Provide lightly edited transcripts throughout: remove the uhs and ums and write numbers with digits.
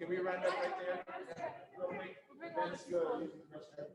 Can we run that right there? Real quick. That's good. You guys good?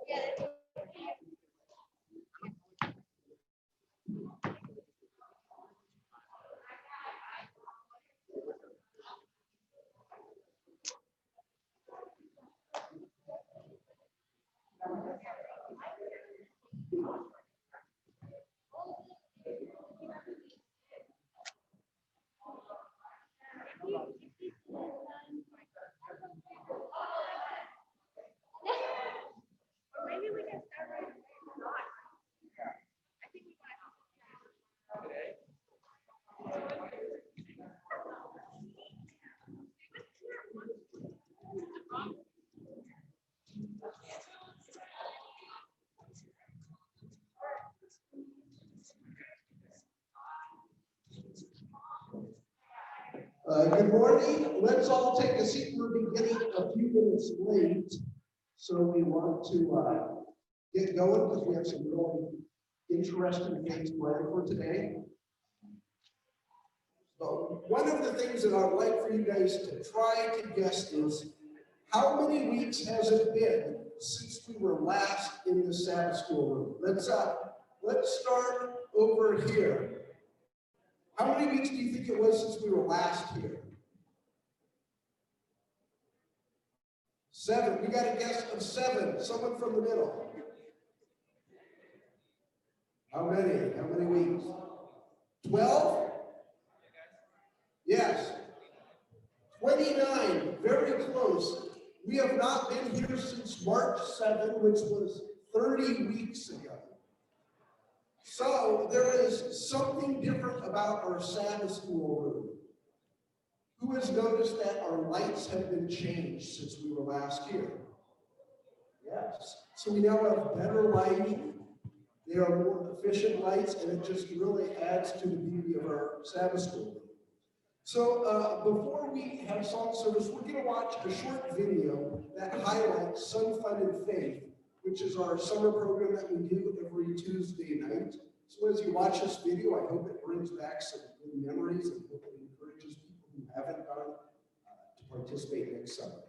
Yes. Okay. The last one is the pray vow. Good morning. Let's all take a seat. We're beginning a few minutes late, so we want to get going because we have some really interesting things planned for today. So one of the things that I'd like for you guys to try to guess is how many weeks has it been since we were last in the Sabbath school room? Let's start over here. How many weeks do you think it was since we were last here? 7. We got a guess of 7. Someone from the middle. How many? How many weeks? 12? Yes. 29. Very close. We have not been here since March 7, which was 30 weeks ago. So there is something different about our Sabbath school room. Who has noticed that our lights have been changed since we were last here? Yes. So we now have better lighting. They are more efficient lights, and it just really adds to the beauty of our Sabbath school room. So before we have song service, we're going to watch a short video that highlights Sun Fun and Faith, which is our summer program that we do every Tuesday night. So as you watch this video, I hope it brings back some good memories and hope it encourages people who haven't gone to participate next summer.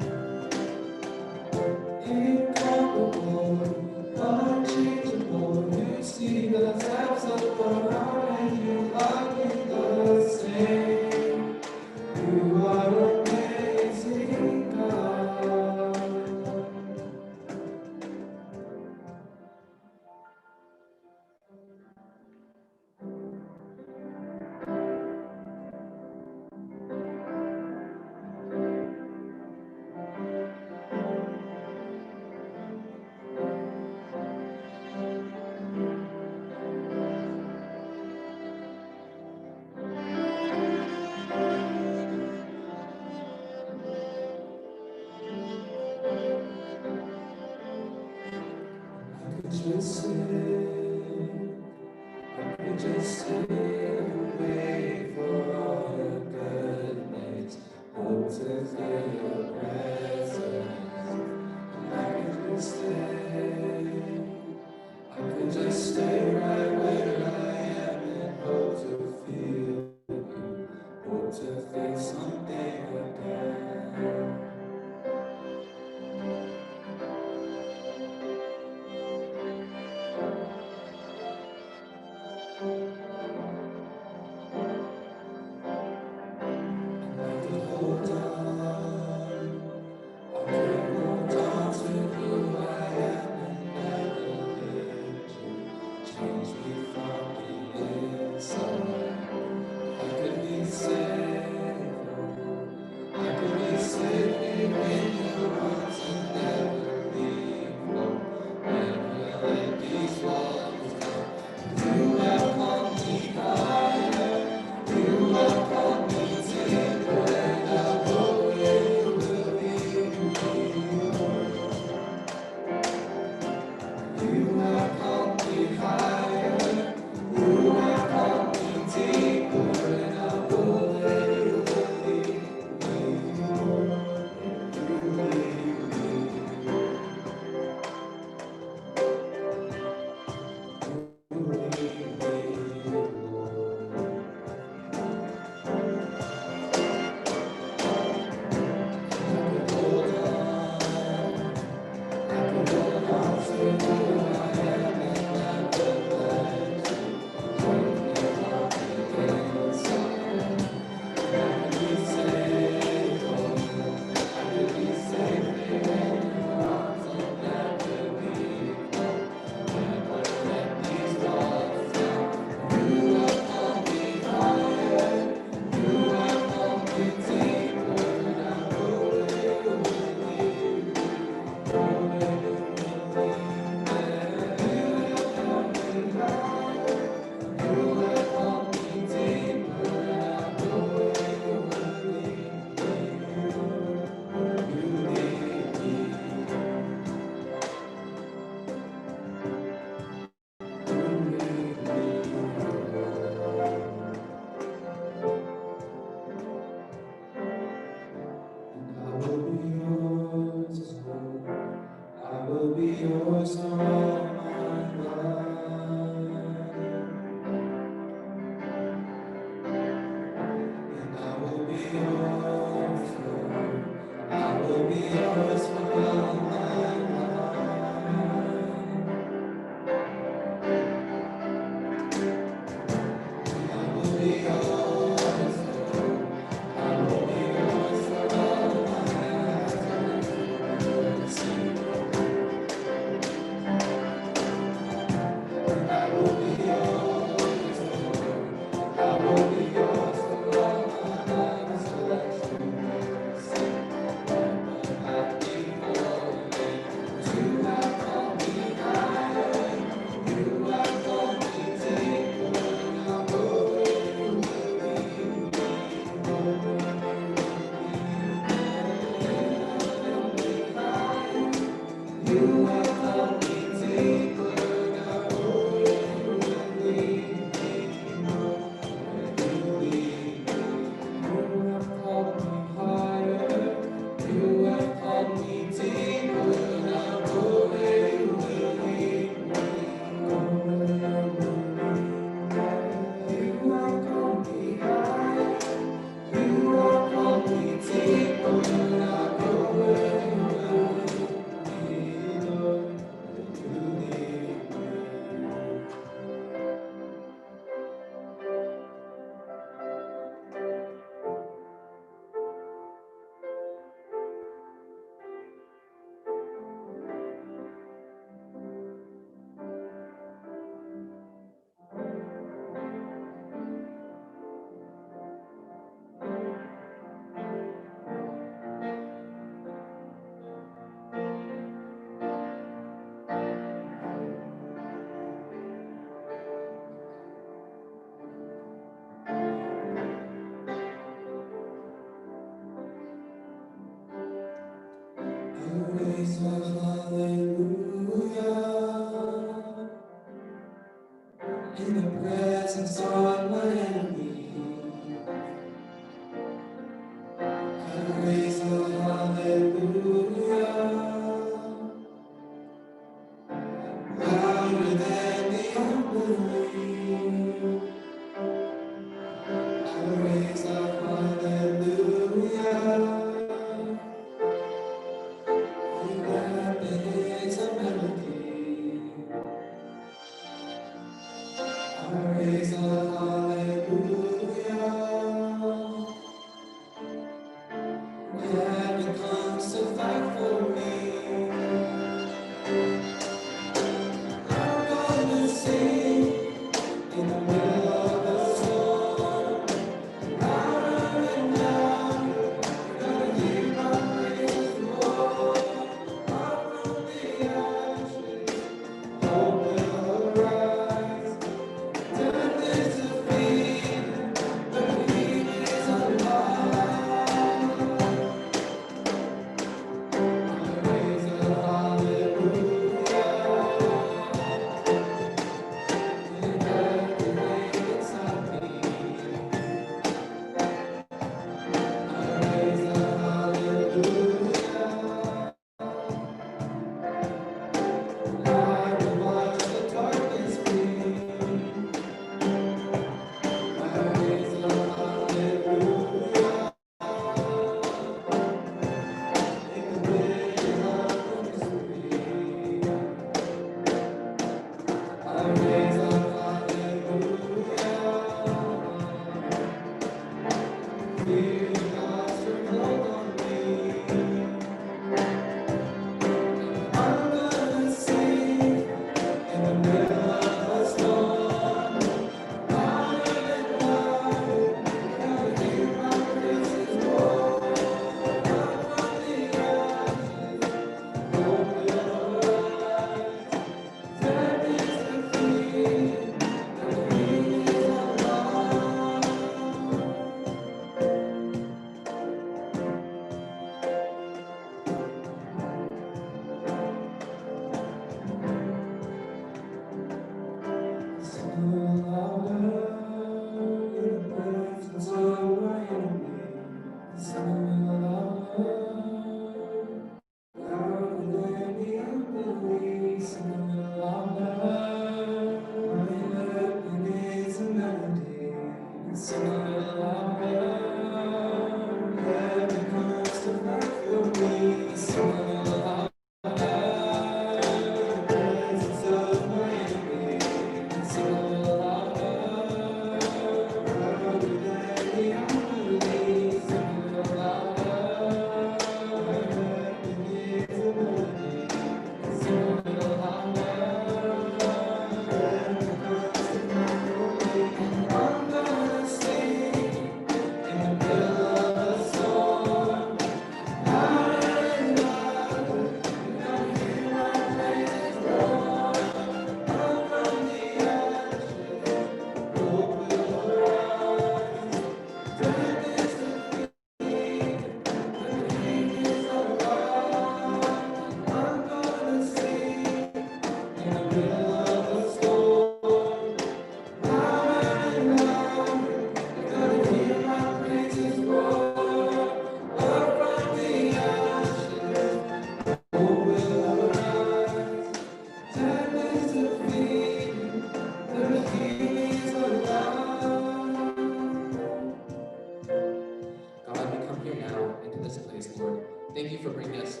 thank you for bringing us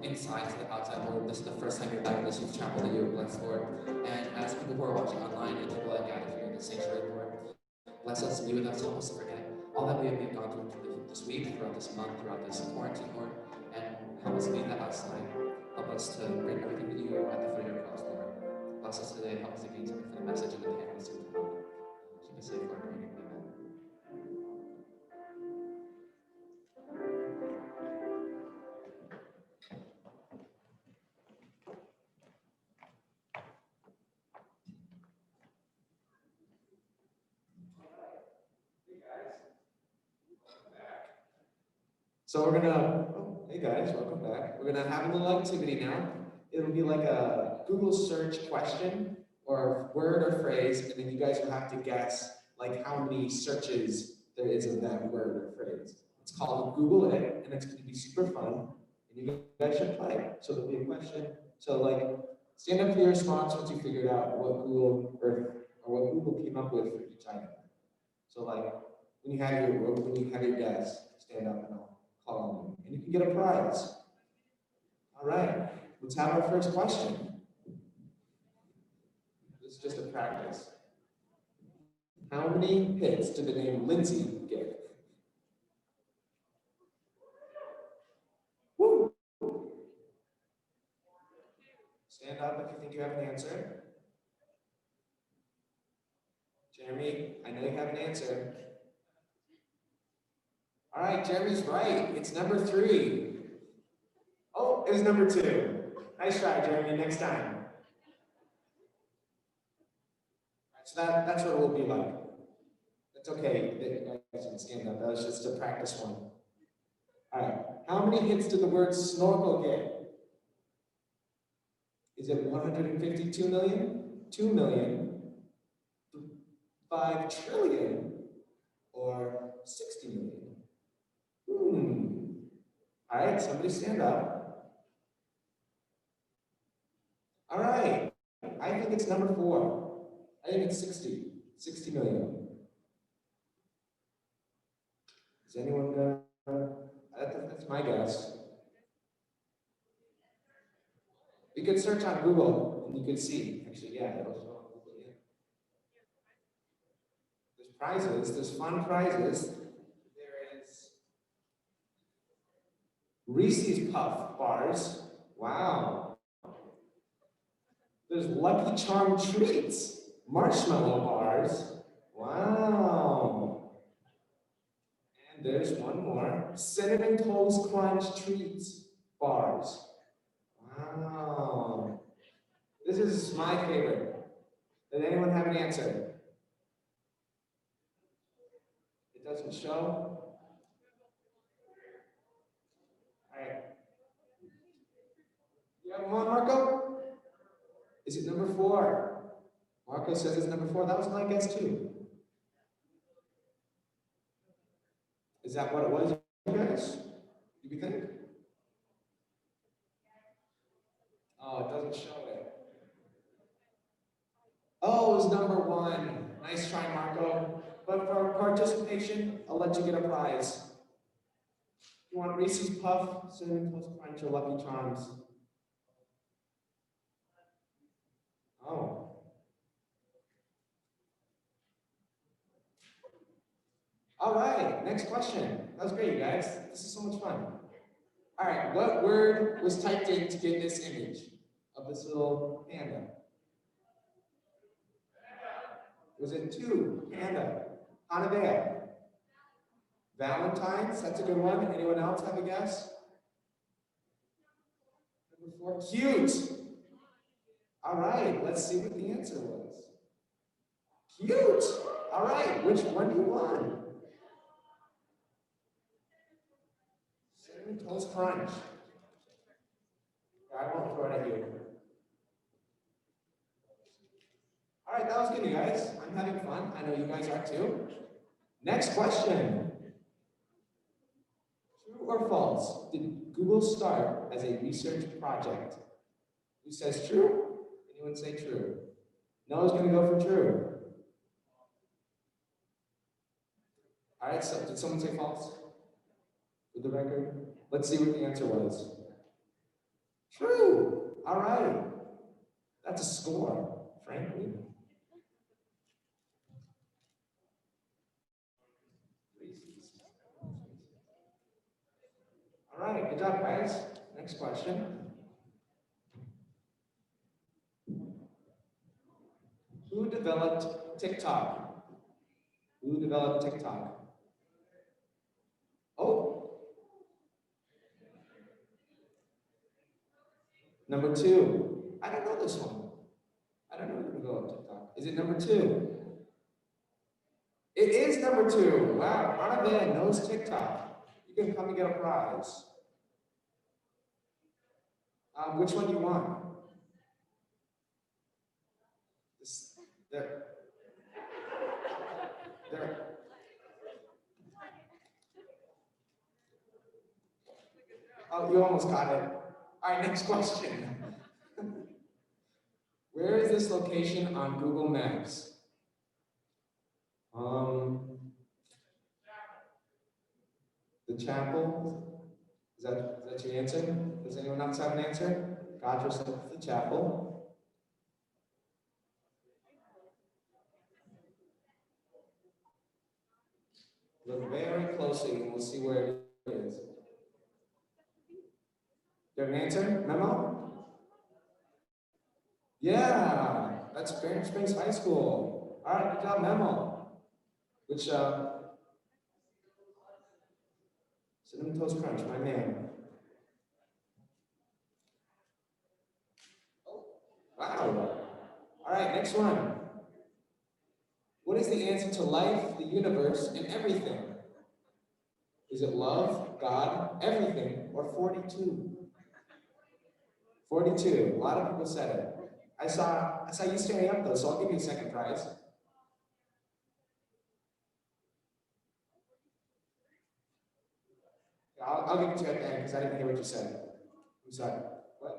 inside to the outside world. This is the first time you're back in this youth chapel that you were blessed, Lord. And as people who are watching online and people that gathered here in the sanctuary, Lord, bless us, be with us, help us to forget all that we have gone through this week, throughout this month, throughout this quarantine, Lord, and help us leave that outside. Help us to bring everything to you at the foot of your cross, Lord. Bless us today, help us to gain something for the message and the canvas to come. Keep us safe, Lord. Amen. So we're gonna, oh, hey guys, welcome back. We're gonna have a little activity now. It'll be like a Google search question or word or phrase, and then you guys will have to guess like how many searches there is of that word or phrase. It's called Google It, and it's gonna be super fun, and you guys should play. So there'll be a question. So like, stand up for your response once you figured out what Google Earth or what Google came up with for each item. So like, when you have your guess, stand up and I'll call on you, and you can get a prize. All right, let's have our first question. This is just a practice. How many hits did the name Lindsay get? Woo! Stand up if you think you have an answer. Jeremy, I know you have an answer. All right, Jeremy's right. It's number 3. Oh, it was number 2. Nice try, Jeremy. Next time. So that's what it will be like. That's okay. You guys can stand up. That was just a practice one. All right. How many hits did the word snorkel get? Is it 152 million, 2 million, 5 trillion, or 60 million? All right, somebody stand up. All right, I think it's number 4. I think it's 60 million. Is anyone gonna, that's my guess. You could search on Google and you could see, actually, yeah, it'll show on Google, yeah. There's prizes, there's fun prizes. There is Reese's Puff bars. Wow. There's Lucky Charm treats, marshmallow bars. Wow. And there's one more, Cinnamon Toast Crunch treats bars. Wow. This is my favorite. Does anyone have an answer? It doesn't show? All right. You have one, Marco? Is it number 4? Marco says it's number 4. That was my guess too. Is that what it was, you guys? Do you think? Oh, it doesn't show it. Oh, it was number 1. Nice try, Marco. But for participation, I'll let you get a prize. You want Reese's Puff, Cinnamon Toast Crunch, or Lucky Charms? Oh. All right, next question. That was great, you guys. This is so much fun. All right, what word was typed in to get this image of this little panda? Was it 2? Panda. Hanavea. Valentine's, that's a good one. Anyone else have a guess? Number 4, cute. All right, let's see what the answer was. Cute. All right, which one do you want? Cinnamon Toast Crunch. I won't throw it at you. All right, that was good, you guys. I'm having fun. I know you guys are too. Next question. True or false? Did Google start as a research project? Who says true? Anyone say true? Noah's going to go for true. All right, so did someone say false? For the record, let's see what the answer was. True. All right. That's a score, frankly. All right, good job, guys. Next question. Who developed TikTok? Who developed TikTok? Oh. Number 2. I don't know this one. I don't know who developed TikTok. Is it number 2? It is number 2. Wow, Annabelle knows TikTok. You can come and get a prize. Which one do you want? There. There. Oh, you almost got it. All right, next question. Where is this location on Google Maps? The chapel? Is that your answer? Does anyone else have an answer? God yourself the chapel. Look very closely and we'll see where it is. Do you have an answer? Memo? Yeah, that's Barron Springs High School. All right, good job, Memo. Which, Cinnamon Toast Crunch, my man. Wow. All right, next one. What is the answer to life, the universe, and everything? Is it love, God, everything, or 42? 42. A lot of people said it. I saw you standing up though, so I'll give you a second prize. I'll give it to you at the end because I didn't hear what you said. I'm sorry. What?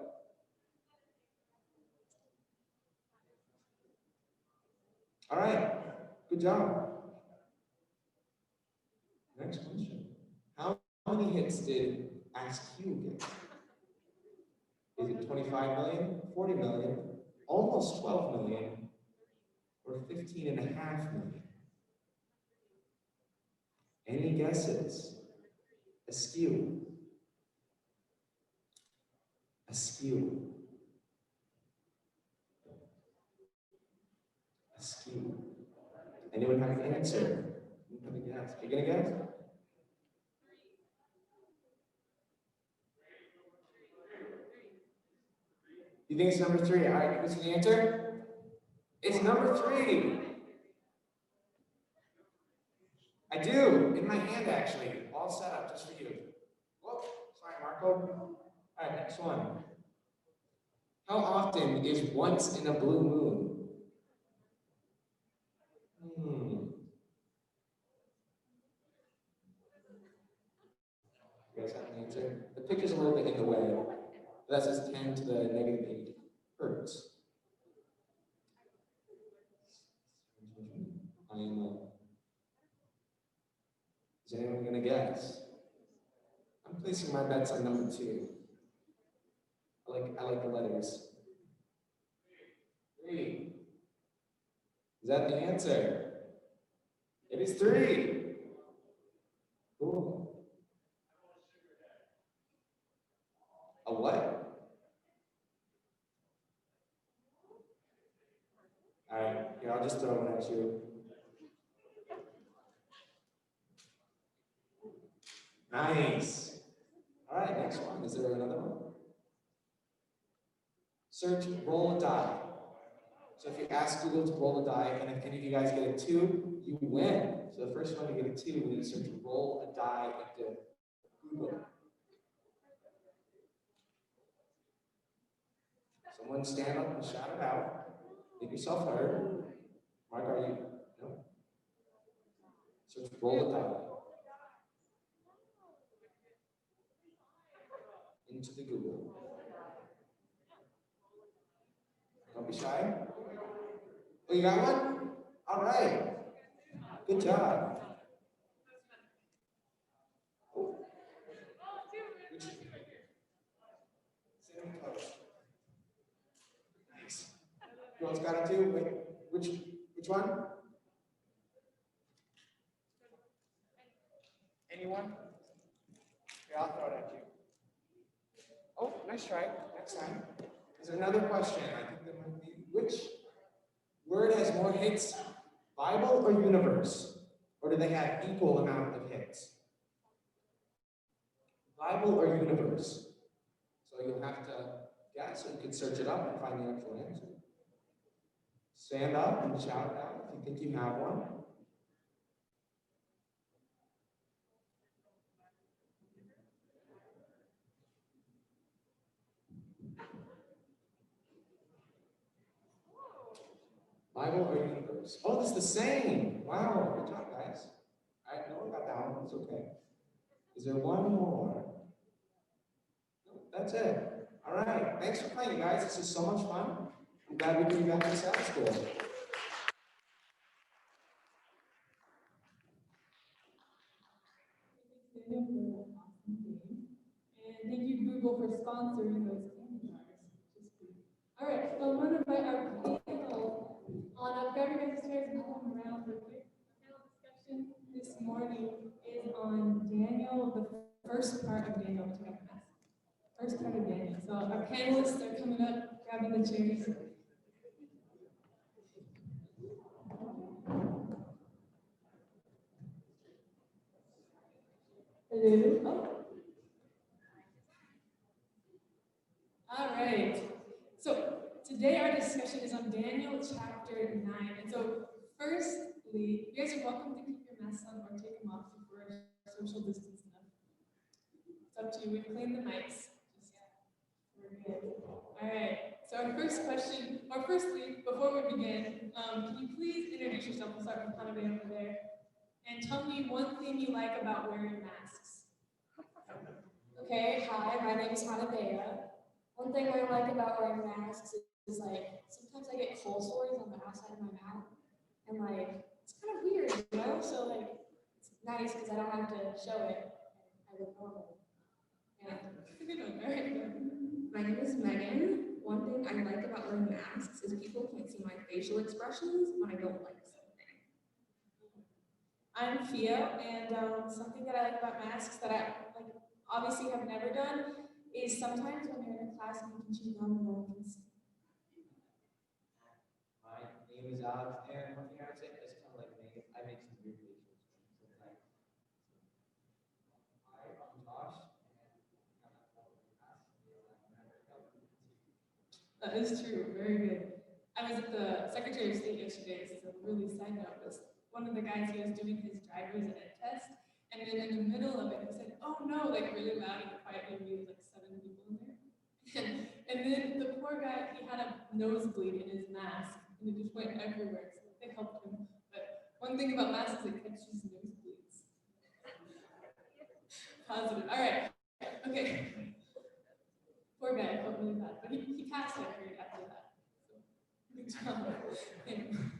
All right. Good job. Next question. How many hits did Ask You get? Is it 25 million, 40 million, almost 12 million, or 15.5 million? Any guesses? Askew. Askew. Askew. Anyone have an answer? You have a guess. You gonna guess? You think it's number 3? All right, what's the answer? It's number 3. I do, in my hand actually, all set up just for you. Whoa, sorry, Marco. All right, next one. How often is once in a blue moon? You guys have an answer? The picture's a little bit in the way. That says 10 to the -8 hertz. Is anyone gonna guess? I'm placing my bets on number 2. I like the letters. 3. Is that the answer? It is 3. Cool. A what? All right, here, I'll just throw one at you. Nice. All right, next one. Is there another one? Search roll a die. So if you ask Google to roll a die, and if any of you guys get a 2, you win. So the first one you get a 2, we need to search roll a die into Google. Someone stand up and shout it out. Make yourself heard. Mark, are you? No? Search roll a die. Into the Google. Don't be shy. Oh, you got one? All right. Good job. Oh. You all got it too? Wait, which one? Anyone? Yeah, I'll throw it at you. Oh, nice try. Next time. Is there another question? I think there might be. Which word has more hits? Bible or universe? Or do they have equal amount of hits? Bible or universe? So you'll have to guess, or you can search it up and find the actual answer. Stand up and shout it out if you think you have one. Bible or universe? Oh, it's the same. Wow, good job, guys. All right, no one got that one. It's okay. Is there one more? No, that's it. All right. Thanks for playing, guys. This is so much fun. I'm glad we bring you back to South School. Daniel for that awesome game. And thank you, Google, for sponsoring those candy bars. Just great. All right, so I'm going to invite our panel on up. Grab your guys' chairs and come around real quick. Our panel discussion this morning is on Daniel, the first part of Daniel. First part of Daniel. So our panelists are coming up, grabbing the chairs. Hello. Oh. All right. So today our discussion is on Daniel chapter 9. And so firstly, you guys are welcome to keep your masks on or take them off if we're social distance enough. It's up to you. We've cleaned the mics. We're good. All right. So our first question, or firstly, before we begin, can you please introduce yourself? We'll start with Hanabe over there. And tell me one thing you like about wearing masks. Okay, hi, my name is Hanabea. One thing I like about wearing masks is like, sometimes I get cold sores on the outside of my mouth. And like, it's kind of weird, you know? So like, it's nice because I don't have to show it. I look normal. Yeah. My name is Megan. One thing I like about wearing masks is people can't see my facial expressions when I don't like something. I'm Fia, and something that I like about masks that I like obviously have never done is sometimes when you're in a class and you can chew gum and no one can see. My name is Alex, and one thing I would say is kind of like me, I make some weird facial expressions sometimes. Hi, I'm Josh, and I'm not following the class, That is true, very good. I was at the Secretary of State yesterday, this is a really side note, this one of the guys, he was doing his driver's ed test, and then in the middle of it, he said, "Oh no," like really loud and quietly, we had like 7 people in there. And then the poor guy, he had a nosebleed in his mask, and it just went everywhere, so they helped him. But one thing about masks is it catches nosebleeds. Positive, all right, okay. Poor guy, I felt really bad, but he passed it after that. So, good job.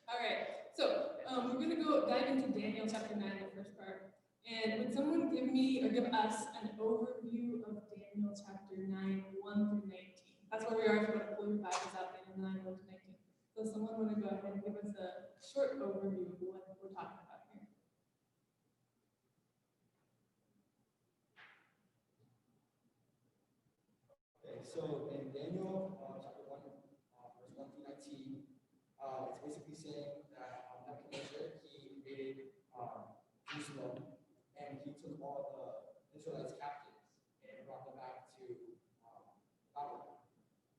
All right, so we're gonna go dive into Daniel chapter 9, the first part. And would someone give me or give us an overview of Daniel chapter 9, 1 through 19? That's where we are if you want to pull your Bibles out, Daniel 9, 1 to 19. So someone want to go ahead and give us a short overview of what we're talking about here. Okay, so in Daniel chapter 1, verse 1 through 19, it's basically saying that Nebuchadnezzar, he invaded Jerusalem, and he took all the Israelites captives and brought them back to Babylon.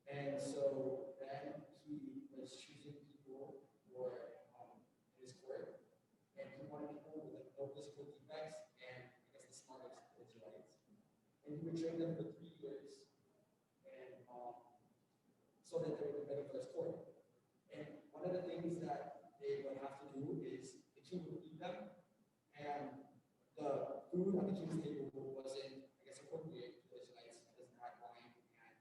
And so then he was choosing people for his court, and he wanted people with like no physical defects and I guess the smartest Israelites. And he would train them for 3 years, and so that they would be ready for his court. And one of the things that they would have to do is the king would feed them, and the food on the king's table wasn't, I guess, appropriate for the Israelites because it had wine and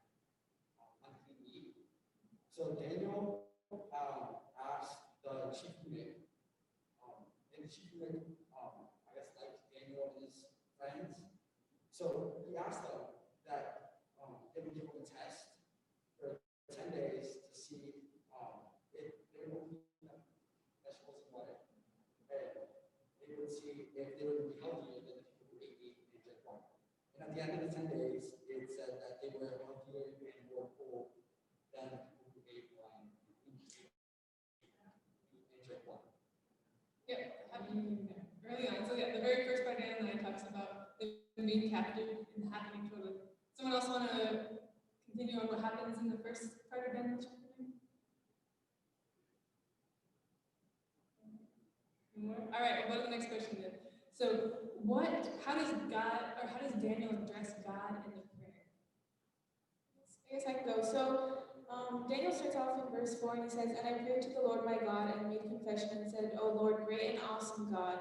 unclean meat. So Daniel asked the chief eunuch, and the chief eunuch, I guess, liked Daniel and his friends. So he asked them that they would give him a test for 10 days to see were healthier than the people who ate meat and drank wine. And at the end of the 10 days, it said that they were healthier and more whole than the people who ate wine and drank wine. Yeah, early on. So yeah, the very first part Daniel 9 talks about them being captive and the happening totally. Someone else want to continue on what happens in the first part of Daniel chapter 9? All right, we'll go to the next question then. So how does Daniel address God in the prayer? I guess I can go. So Daniel starts off in verse 4 and he says, "And I prayed to the Lord my God and made confession and said, O Lord, great and awesome God."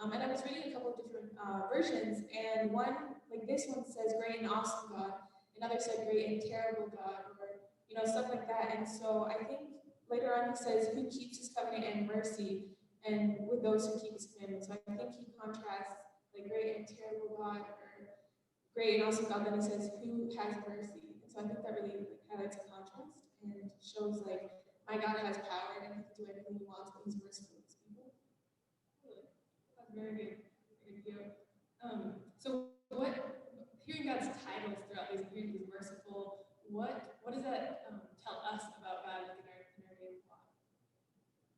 And I was reading a couple of different versions, and one, like this one says, "Great and awesome God." Another said, "Great and terrible God," or stuff like that. And so I think later on he says, "Who keeps his covenant and mercy, and with those who keep his commandments." So I think he contrasts like great and terrible God, or great and awesome God. Then he says, "Who has mercy?" And so I think that really highlights a contrast and shows like my God has power and he can do anything he wants, but he's merciful to his people. That's very good. Very good. So hearing God's titles throughout these, hearing he's merciful, what does that tell us about God like in our daily life?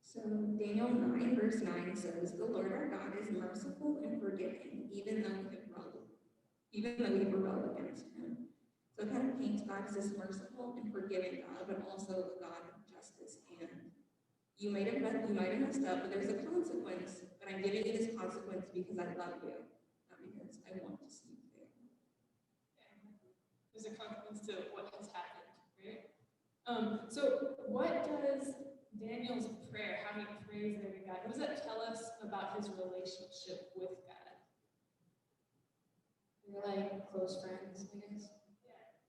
So Daniel 9 verse 9 says, "The Lord our God is merciful and forgiving, even though we rebel against him." So it kind of paints God as this merciful and forgiving God, but also a God of justice. And you might have messed up, but there's a consequence. But I'm giving you this consequence because I love you, not because I want to see you fail. There's a consequence to what has happened, right? So what does Daniel's prayer, how he prays there to God, what does that tell us about his relationship with God? They're like close friends, I guess.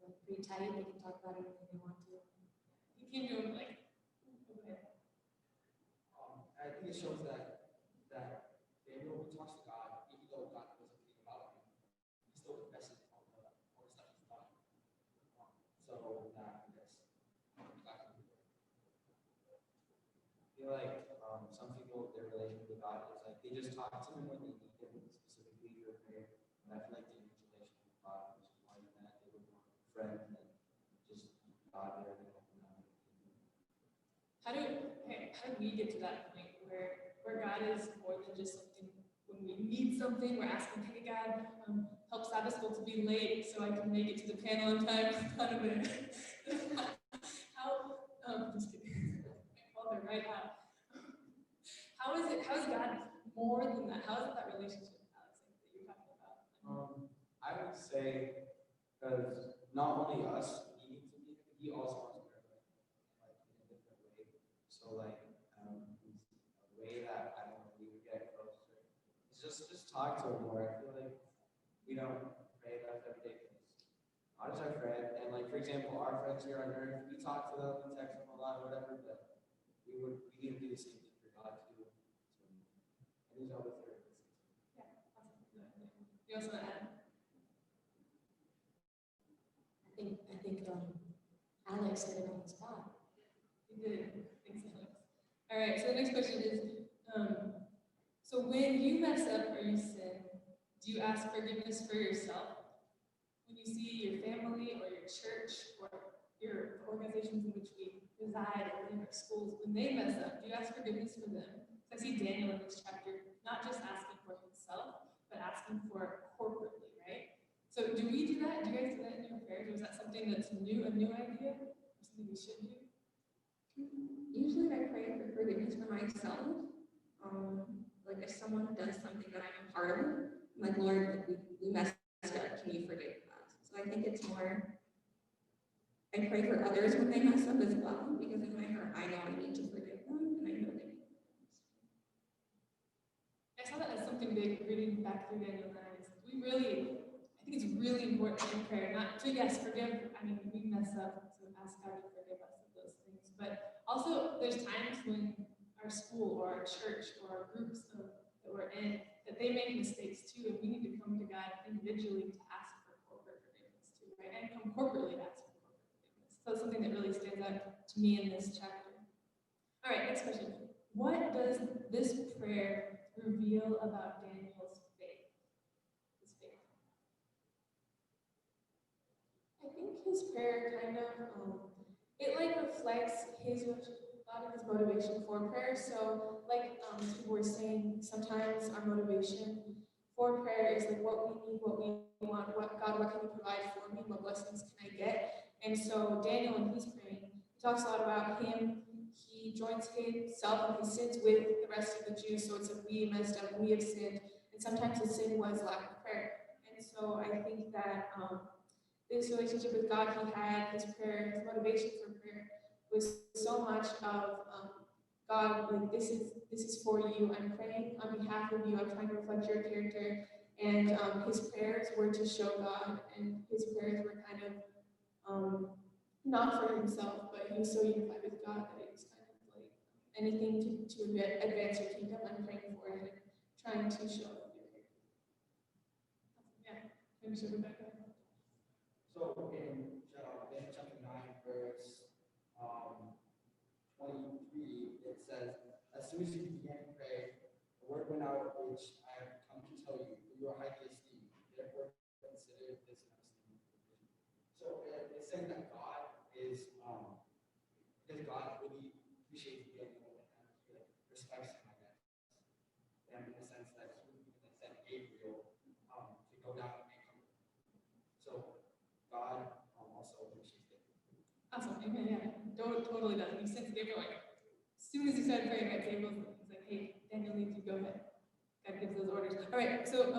Like pretty tight, they can talk about anything they want to. He came to him like, okay. I think it shows that Daniel talks to God, even though God knows everything about him, he still confesses all the stuff he's done. So that, I guess, God can do it. I feel like some people, their relationship with God is like they just talk to him when they need him, specifically for prayer. And I feel like David's relationship with God was more than that. They were more friends than just God there. How do we get to that point where God is more than just something, when we need something, we're asking, "Hey God, help Sabbath school to be late so I can make it to the panel in time." Just kidding. Well, they're right out. How is God more than that? How is it that relationship, Alex, that you're talking about? I would say, because not only us needing to be, he also wants to be like in a different way. So like, a way that I don't know we would get closer. It's just talk to him more. I feel like we don't pray enough every day because God is our friend, and like for example, our friends here on earth, we talk to them, we text them a lot, or whatever. But we need to do the same thing for God to do. So, and he's always there. Yeah, awesome. You also want to add? I think Alex said it on the spot. You did. Thanks, Alex. All right, so the next question is, so when you mess up or you sin, do you ask forgiveness for yourself? When you see your family or your church or your organizations in which we reside or in our schools, when they mess up, do you ask forgiveness for them? I see Daniel in this chapter, not just asking for himself, but asking for corporately, right? So do we do that? Do you guys do that in your prayers? Or is that something that's a new idea? Or something we should do? Usually I pray for forgiveness for myself. Like if someone does something that I'm a part of, I'm like, Lord, we messed up, can you forgive us? So I think it's more, I pray for others when they mess up as well, because in my heart, I know I need to forgive them, and I know they need to. I saw that as something big reading back through Daniel 9. I think it's really important in prayer, not to, yes, forgive, we mess up, so ask God to forgive us of those things. But also, there's times when our school or our church or our groups that we're in, that they make mistakes too, and we need to come to God individually to ask for corporate forgiveness too, right? And come corporately to ask for corporate forgiveness. So that's something that really stands out to me in this chapter. All right, next question. What does this prayer reveal about Daniel's faith? his prayer kind of, it like reflects his, a lot of his motivation for prayer. So like people were saying, sometimes our motivation for prayer is like what we need, what we want, what can you provide for me, what blessings can I get? And so Daniel, when he's praying, he talks a lot about him. He joins himself and his sins with the rest of the Jews. So it's like we messed up, we have sinned, and sometimes the sin was lack of prayer. And so I think that this relationship with God he had, his prayer, his motivation for prayer was so much of God, like this is for you. I'm praying on behalf of you. I'm trying to reflect your character. And his prayers were to show God, and his prayers were kind of not for himself, but he was so unified with God that it was kind of like anything to advance your kingdom. I'm praying for it and trying to show your character. Yeah, maybe show Rebecca. So in Daniel chapter 9, verse 23, it says, as soon as you began to pray, the word went out which I have come to tell you, that you are highly esteemed. Therefore, consider this an esteemed. So it's saying that God is, because God really appreciates Daniel and he respects him, I guess. And in the sense that he even sent Gabriel to go down and come. So God also appreciates it. Awesome, amen, yeah. Totally does. You sense Gabriel, like, as soon as he started praying, like, Gabriel's like, hey, Daniel needs to go ahead. God gives those orders. All right, so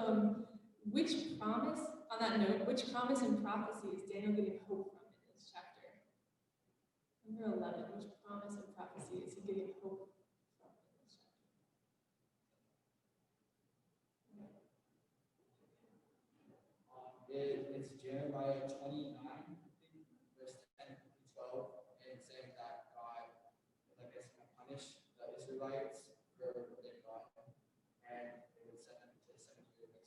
which promise, on that note, which promise and prophecy is Daniel getting hope from in this chapter? Number 11, which promise and prophecy is he getting hope from in this chapter? It's Jeremiah 29, I think, verse 10 to 12, and it's saying that God is, I guess, going to punish the Israelites for what they've done, and it would send them to 70-year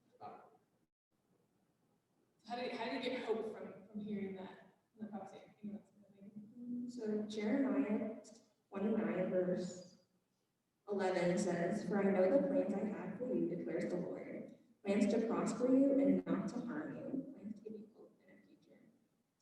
exile. How did you get hope from hearing that in the prophecy? So Jeremiah 29, verse 11 says, for I know the plans I have for you, declares the Lord. Plans to prosper you and not to harm you. Plans to give you hope and a future.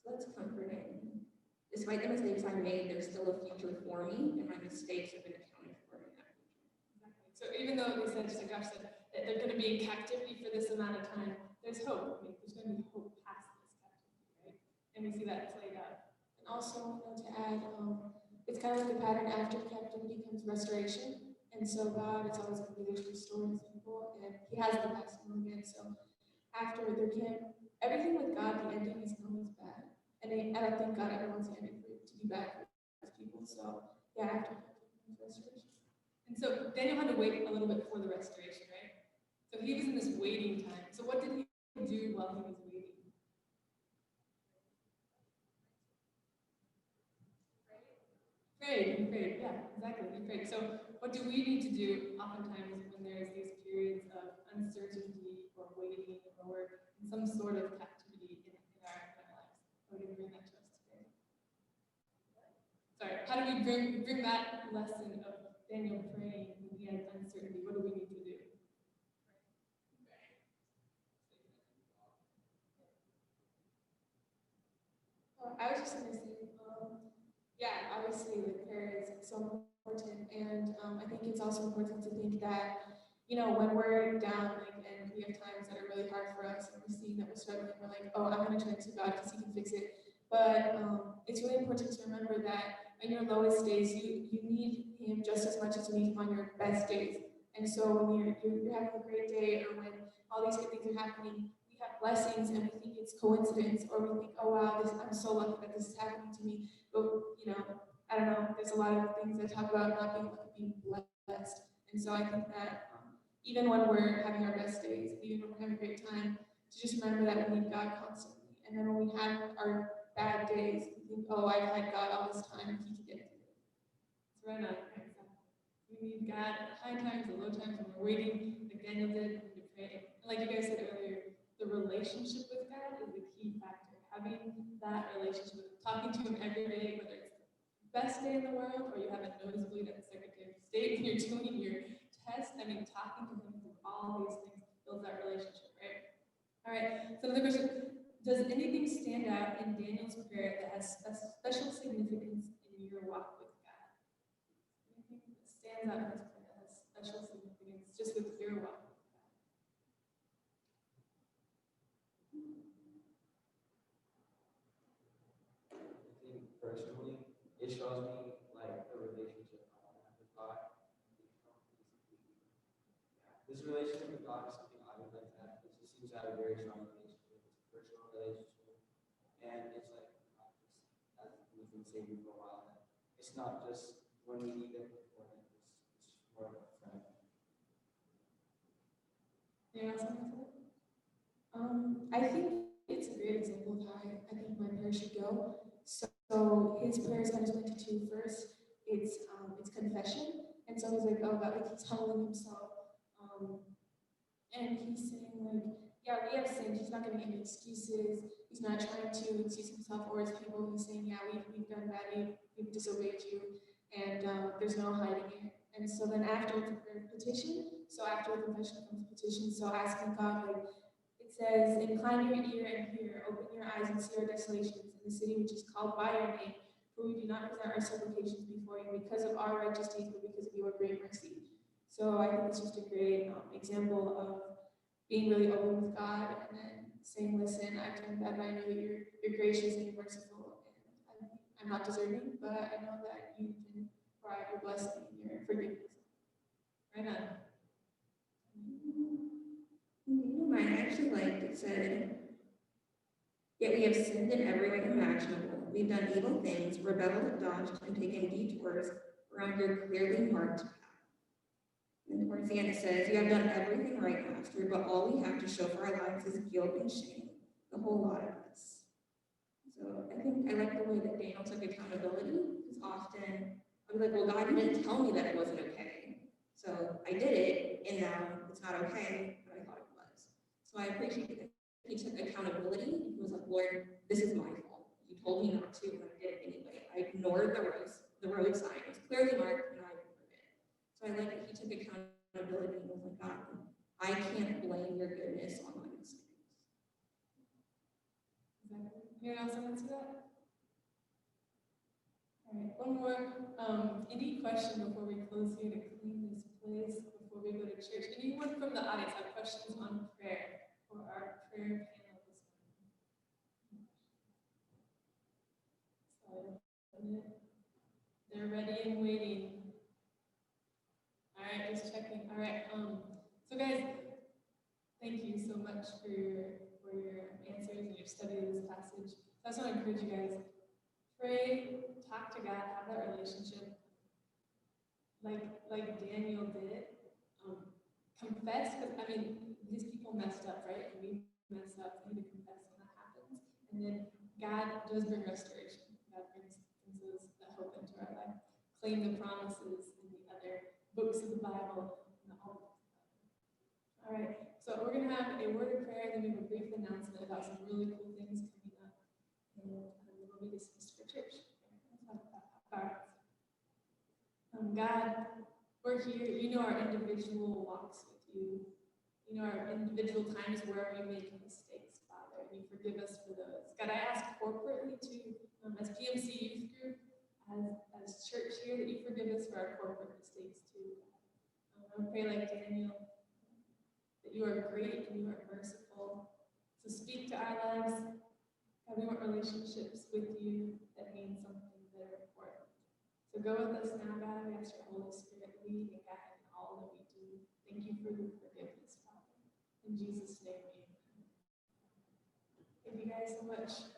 So that's comforting. Despite the mistakes I made, there's still a future for me, and my mistakes have been accounted for in that future. Exactly. So even though they said, just like Josh said, that they're going to be in captivity for this amount of time, there's hope. I mean, there's going to be hope past this captivity, right? And we see that played out. And also, to add, it's kind of like a pattern after captivity comes restoration. And so God is always going to be there to restore his people, and he has the past and again. So after everything with God, the ending is always bad. And I don't think God ever wants the ending for it to be bad for his people. So yeah, after captivity comes restoration. And so Daniel had to wait a little bit for the restoration, right? So he was in this waiting time. So what did he do while he was waiting? He prayed, yeah, exactly, he prayed. So what do we need to do oftentimes when there's these periods of uncertainty or waiting or we're in some sort of captivity in our lives? How do we bring that to us today? Sorry, how do we bring that lesson of Daniel praying when he has uncertainty? What do we need to do? I was just going to say, yeah, obviously the prayer is so important, and I think it's also important to think that, you know, when we're down, like, and we have times that are really hard for us, and we're seeing that we're struggling, we're like, oh, I'm going to turn to God because he can fix it. But it's really important to remember that in your lowest days, you need him just as much as you need him on your best days. And so when you're having a great day, or when all these good things are happening, we have blessings and we think it's coincidence, or we think, oh wow, I'm so lucky that this is happening to me. But you know, I don't know, there's a lot of things that talk about not being lucky, being blessed. And so I think that even when we're having our best days, even when we're having a great time, to just remember that we need God constantly. And then when we have our bad days, we think, oh, I've had God all this time, he can get through it. It's right on. We need God at high times, the low times, when we're waiting, like Daniel did, when we pray. And like you guys said earlier, the relationship with God is the key factor. Having that relationship, talking to him every day, whether it's the best day in the world or you have a nosebleed at the Secretary of State and you're doing your test. I mean, talking to him through all these things builds that relationship, right? All right, so another question. does anything stand out in Daniel's prayer that has special significance in your walk with God? Anything that stands out in his prayer that has special significance just with your walk with God? I think personally, it shows me like the relationship I want to have with God. This relationship with God is something I would like to have. It just seems to have a very strong relationship. It's a personal relationship. And it's like not just as we've been saving for a while now. It's not just when we need it or it's just more of a friend. Anyone else want to answer that? I think it's a great example of how I think my prayer should go. So his prayer is kind of split into two. First, it's confession, and so he's like, oh God, like he's humbling himself, and he's saying like, yeah, we have sinned. He's not going to give me excuses. He's not trying to excuse himself or his people. He's saying, yeah, we've done bad. We've disobeyed you, and there's no hiding it. And so then after the prayer of petition, so after the confession comes petition, so asking God, like, it says, incline your ear and hear, open your eyes and see our desolations in the city which is called by your name, for we do not present our supplications before you because of our righteous deeds, but because of your great mercy. So I think it's just a great example of being really open with God and then saying, listen, I've done bad, but I know that you're gracious and you're merciful, and I'm not deserving, but I know that you can provide your blessing and your forgiveness. Right on. Mine actually liked it said, yet we have sinned in every way imaginable. We've done evil things, rebelled, dodged, and taken detours around your clearly marked path. And towards the end it says, you have done everything right, Master, but all we have to show for our lives is guilt and shame, the whole lot of us. So I think I like the way that Daniel took accountability, because often I'm like, well, God didn't tell me that it wasn't okay. So I did it, and now it's not okay, but I thought it was. So I appreciate that he took accountability, and he was like, Lord, this is my fault. You told me not to, and I did it anyway. I ignored the road sign. It was clearly marked, and I ignored it. So I like that he took accountability and was like, God, I can't blame your goodness on my mistakes. Exactly. Anyone else want to answer that? All right, one more. Any question before we close here to clean this place before we go to church? Anyone from the audience have questions on prayer or our prayer panel this morning? So, they're ready and waiting. All right, just checking. All right. So guys, thank you so much for your answers and your study of this passage. So I just want to encourage you guys, pray, talk to God, have that relationship like Daniel did. Confess, because I mean, these people messed up, right? And we messed up, we need to confess when that happens. And then God does bring restoration. God brings that hope into our life. Claim the promises in the other books of the Bible and all of it. All right, so we're going to have a word of prayer, and then we have a brief announcement about some really cool things coming up. And then we'll be dismissed for church. God, we're here. You know our individual walks with you. You know our individual times where we make mistakes, Father, and you forgive us for those. God, I ask corporately too, as PMC Youth Group, as church here, that you forgive us for our corporate mistakes too. I pray like Daniel, that you are great and you are merciful. So speak to our lives. God, we want relationships with you that mean something that are important. So go with us now, God. We ask your Holy Spirit lead and guide in all that we do. Thank you for your forgiveness, Father. In Jesus' name, amen. Thank you guys so much.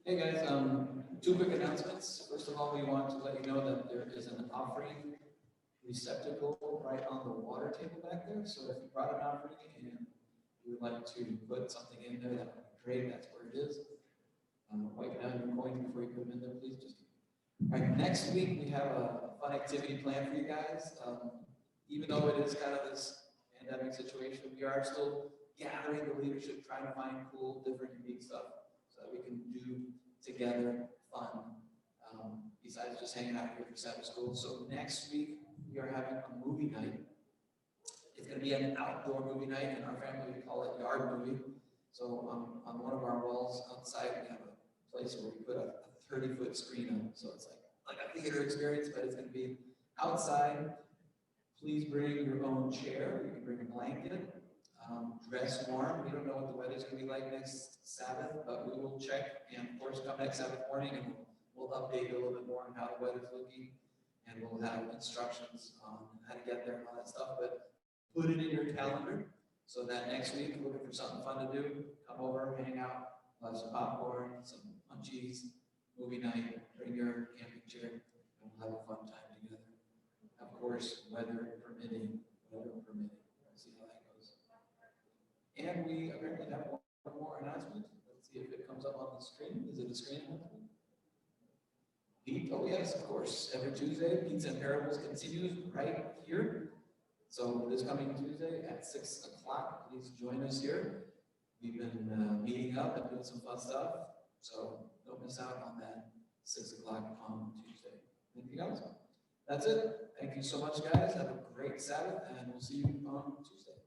Hey guys, two quick announcements. First of all, we want to let you know that there is an offering receptacle right on the water table back there. So if you brought an offering and you would like to put something in there, that would be great. That's where it is. Wipe down your coins before you put them in there, please. All right, next week we have a fun activity planned for you guys. Even though it is kind of this pandemic situation, we are still gathering the leadership, trying to find cool, different, unique stuff so that we can do together fun besides just hanging out here for Sabbath school. So next week, we are having a movie night. It's gonna be an outdoor movie night. In our family, we call it yard movie. So on one of our walls outside, we have a place where we put a 30-foot screen up. So it's like a theater experience, but it's gonna be outside. Please bring your own chair. You can bring a blanket. Dress warm. We don't know what the weather's gonna be like next Sabbath, but we will check. And of course, come next Sabbath morning and we'll update you a little bit more on how the weather's looking. And we'll have instructions on how to get there and all that stuff. But put it in your calendar so that next week, looking for something fun to do, come over, hang out, have some popcorn, some munchies, movie night, bring your camping chair, and we'll have a fun time together. Of course, weather permitting. See how that goes. And we apparently have one more announcement. Let's see if it comes up on the screen. Is it a screen announcement? Oh yes, of course. Every Tuesday, Pizza and Parables continues right here. So this coming Tuesday at 6 o'clock, please join us here. We've been meeting up and doing some fun stuff. So don't miss out on that 6 o'clock on Tuesday. Anything else? That's it. Thank you so much, guys. Have a great Sabbath, and we'll see you on Tuesday.